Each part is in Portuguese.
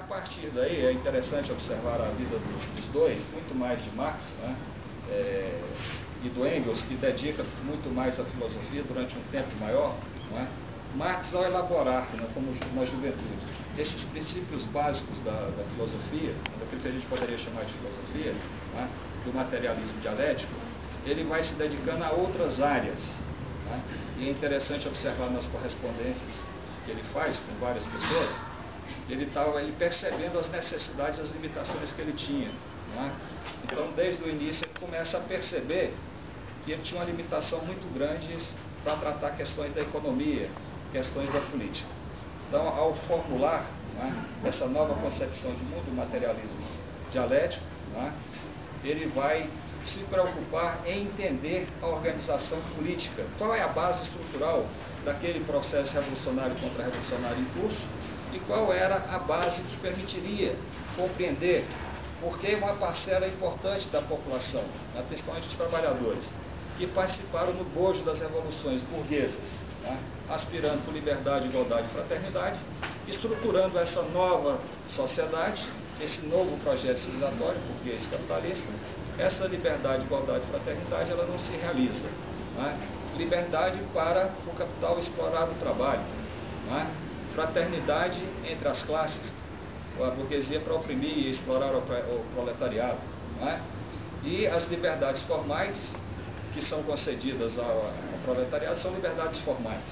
A partir daí é interessante observar a vida dos dois, muito mais de Marx, né, e do Engels, que dedica muito mais à filosofia durante um tempo maior. Né. Marx, ao elaborar, né, como na juventude, esses princípios básicos da filosofia, daquilo que a gente poderia chamar de filosofia, né, do materialismo dialético, ele vai se dedicando a outras áreas. Né, e é interessante observar nas correspondências que ele faz com várias pessoas, ele percebendo as necessidades e as limitações que ele tinha. Né? Então, desde o início, ele começa a perceber que ele tinha uma limitação muito grande para tratar questões da economia, questões da política. Então, ao formular, né, essa nova concepção de mundo, o materialismo dialético, né, ele vai se preocupar em entender a organização política. Qual é a base estrutural daquele processo revolucionário e contra-revolucionário em curso e qual era a base que permitiria compreender por que uma parcela importante da população, principalmente os trabalhadores, que participaram no bojo das revoluções burguesas, né, aspirando por liberdade, igualdade e fraternidade, estruturando essa nova sociedade, esse novo projeto civilizatório burguês capitalista. Essa liberdade, igualdade e fraternidade, ela não se realiza. Né? Liberdade para o capital explorar o trabalho. Né? Fraternidade entre as classes, a burguesia para oprimir e explorar o proletariado. Né? E as liberdades formais que são concedidas ao proletariado são liberdades formais.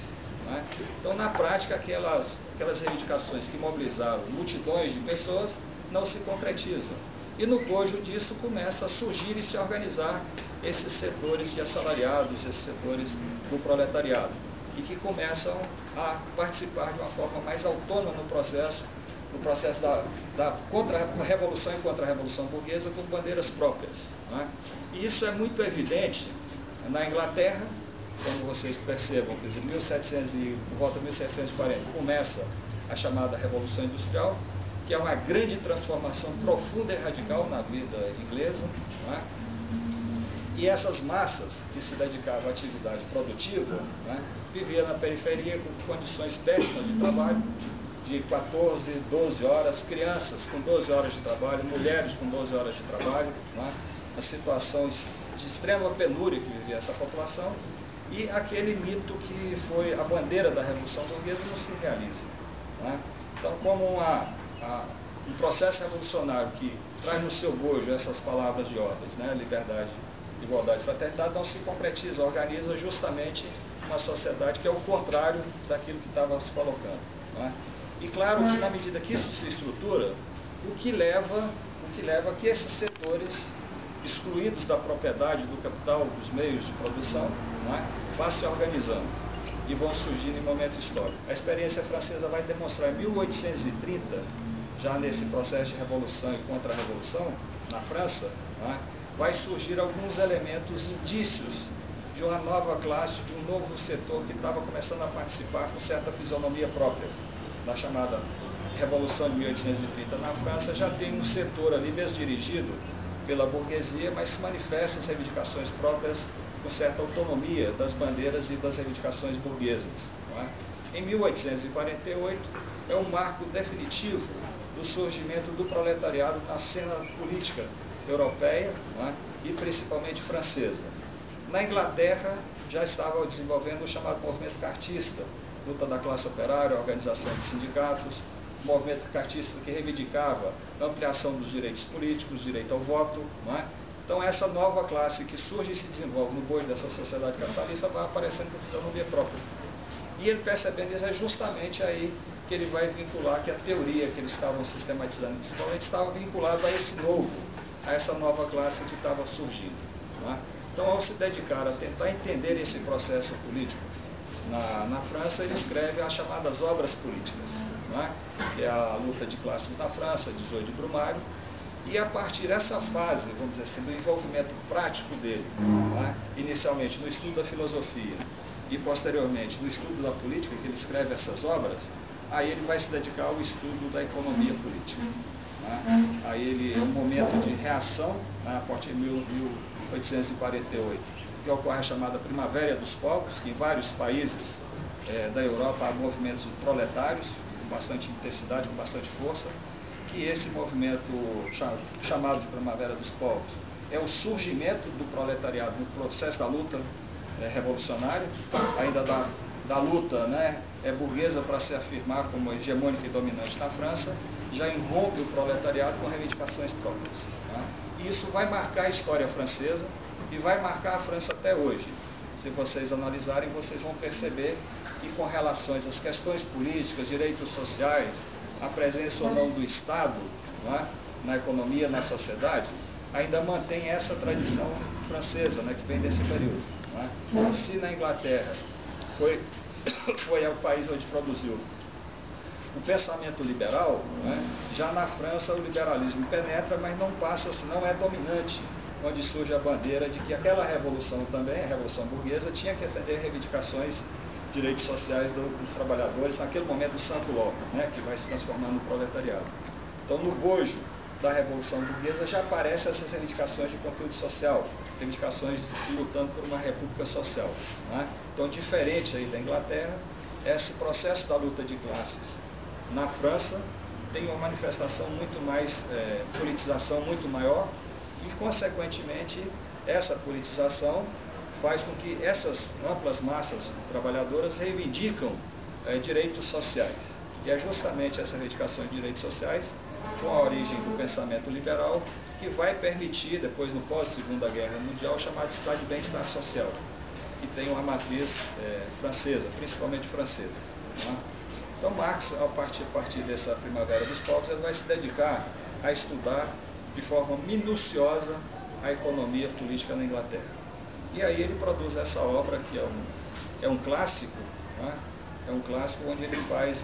Né? Então, na prática, aquelas reivindicações que mobilizaram multidões de pessoas não se concretizam. E no bojo disso começa a surgir e se organizar esses setores de assalariados, esses setores do proletariado, e que começam a participar de uma forma mais autônoma no processo da contra-revolução e contra-revolução burguesa com bandeiras próprias. Né? E isso é muito evidente na Inglaterra, como vocês percebam, que por volta de 1740 começa a chamada Revolução Industrial, que é uma grande transformação profunda e radical na vida inglesa. Né? E essas massas que se dedicavam à atividade produtiva, né, viviam na periferia com condições péssimas de trabalho, de 14, 12 horas, crianças com 12 horas de trabalho, mulheres com 12 horas de trabalho, né, as situações de extrema penúria que vivia essa população, e aquele mito que foi a bandeira da Revolução Burguesa não se realiza. Né? Então, como um processo revolucionário que traz no seu bojo essas palavras de ordens, né, liberdade, igualdade e fraternidade, não se concretiza, organiza justamente uma sociedade que é o contrário daquilo que estava se colocando. Né? E claro que na medida que isso se estrutura, o que leva a que esses setores excluídos da propriedade, do capital, dos meios de produção, né, vão se organizando e vão surgindo em momento histórico. A experiência francesa vai demonstrar em 1830, já nesse processo de revolução e contra-revolução, na França, né, vai surgir alguns elementos, indícios de uma nova classe, de um novo setor que estava começando a participar com certa fisionomia própria. Na chamada Revolução de 1830 na França, já tem um setor ali, mesmo dirigido pela burguesia, mas se manifesta as reivindicações próprias com certa autonomia das bandeiras e das reivindicações burguesas. Não é? Em 1848 é um marco definitivo do surgimento do proletariado na cena política europeia, não é? E principalmente francesa. Na Inglaterra já estava desenvolvendo o chamado movimento cartista, luta da classe operária, organização de sindicatos, movimento cartista que reivindicava a ampliação dos direitos políticos, direito ao voto. Não é? Então essa nova classe que surge e se desenvolve no bojo dessa sociedade capitalista vai aparecendo com fisionomia própria. E ele percebendo isso, é justamente aí que ele vai vincular que a teoria que eles estavam sistematizando principalmente estava vinculada a essa nova classe que estava surgindo. Não é? Então, ao se dedicar a tentar entender esse processo político na França, ele escreve as chamadas obras políticas, não é? Que é a luta de classes na França, 18 de Brumário, e a partir dessa fase, vamos dizer assim, do envolvimento prático dele, não é? Inicialmente no estudo da filosofia e posteriormente no estudo da política, que ele escreve essas obras, aí ele vai se dedicar ao estudo da economia política. Né? Aí ele é um momento de reação, né, a partir de 1848, que ocorre a chamada Primavera dos Povos, que em vários países da Europa há movimentos proletários, com bastante intensidade, com bastante força, que esse movimento chamado de Primavera dos Povos é o surgimento do proletariado no processo da luta revolucionária, ainda da luta burguesa para se afirmar como hegemônica e dominante na França, já envolve o proletariado com reivindicações próprias. E isso vai marcar a história francesa e vai marcar a França até hoje. Se vocês analisarem, vocês vão perceber que com relações às questões políticas, direitos sociais, a presença ou não do Estado na economia, na sociedade, ainda mantém essa tradição francesa que vem desse período. Se na Inglaterra foi o país onde produziu o pensamento liberal, já na França o liberalismo penetra, mas não passa, não é dominante, onde surge a bandeira de que aquela revolução também, a revolução burguesa, tinha que atender reivindicações, direitos sociais dos trabalhadores, naquele momento do santo law, que vai se transformar no proletariado. Então, no bojo da revolução burguesa já aparecem essas reivindicações de conteúdo social, reivindicações lutando por uma república social. Então, diferente aí da Inglaterra, esse processo da luta de classes na França tem uma manifestação muito mais, politização muito maior e, consequentemente, essa politização faz com que essas amplas massas trabalhadoras reivindicam direitos sociais. E é justamente essa reivindicação de direitos sociais, com a origem do pensamento liberal, que vai permitir, depois no pós-Segunda Guerra Mundial, o chamado estado de bem-estar social, que tem uma matriz francesa, principalmente francesa. Então Marx, a partir dessa Primavera dos Povos, ele vai se dedicar a estudar de forma minuciosa a economia política na Inglaterra. E aí ele produz essa obra que é um clássico, é um clássico onde ele faz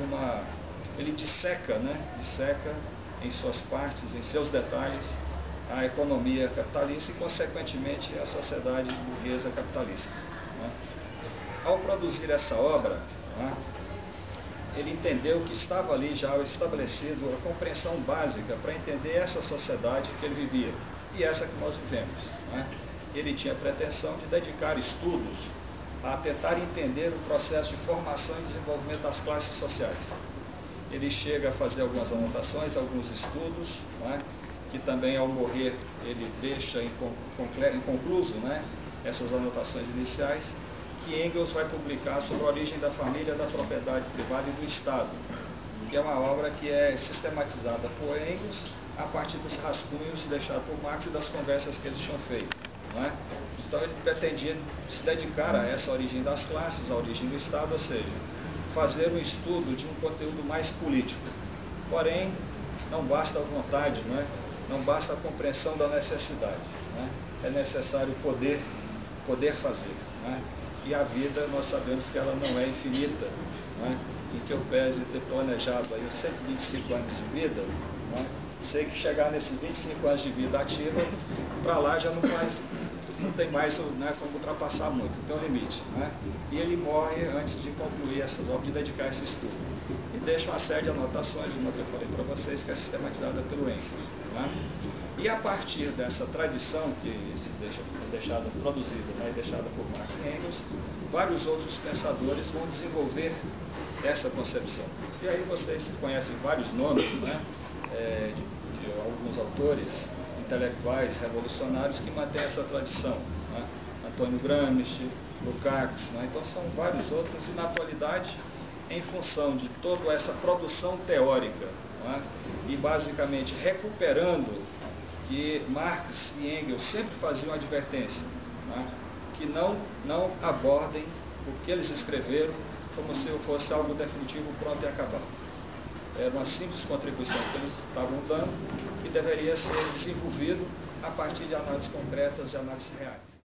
ele disseca em suas partes, em seus detalhes, a economia capitalista e, consequentemente, a sociedade burguesa capitalista. Ao produzir essa obra, ele entendeu que estava ali já estabelecido a compreensão básica para entender essa sociedade que ele vivia e essa que nós vivemos. Ele tinha a pretensão de dedicar estudos a tentar entender o processo de formação e desenvolvimento das classes sociais. Ele chega a fazer algumas anotações, alguns estudos, que também ao morrer ele deixa inconcluso essas anotações iniciais, que Engels vai publicar sobre a origem da família, da propriedade privada e do Estado, que é uma obra que é sistematizada por Engels a partir dos rascunhos deixados por Marx e das conversas que eles tinham feito. Então ele pretendia se dedicar a essa origem das classes, a origem do Estado, ou seja, fazer um estudo de um conteúdo mais político. Porém, não basta a vontade, não basta a compreensão da necessidade. É necessário poder fazer. E a vida, nós sabemos que ela não é infinita. Em que eu pese ter planejado aí 125 anos de vida, sei que chegar nesses 25 anos de vida ativa, para lá já não tem mais como ultrapassar muito, tem um limite. E ele morre antes de concluir essas obras, de dedicar esse estudo. E deixa uma série de anotações, uma que eu falei para vocês, que é sistematizada pelo Engels. E a partir dessa tradição que produzida e deixada por Marx e Engels, vários outros pensadores vão desenvolver essa concepção. E aí vocês conhecem vários nomes, de alguns autores intelectuais revolucionários que mantêm essa tradição. Antônio Gramsci, Lukács, então são vários outros, e na atualidade, em função de toda essa produção teórica, e basicamente recuperando que Marx e Engels sempre faziam advertência, que não abordem o que eles escreveram como se fosse algo definitivo, pronto e acabado. Era uma simples contribuição que eles estavam dando, que deveria ser desenvolvido a partir de análises concretas, de análises reais.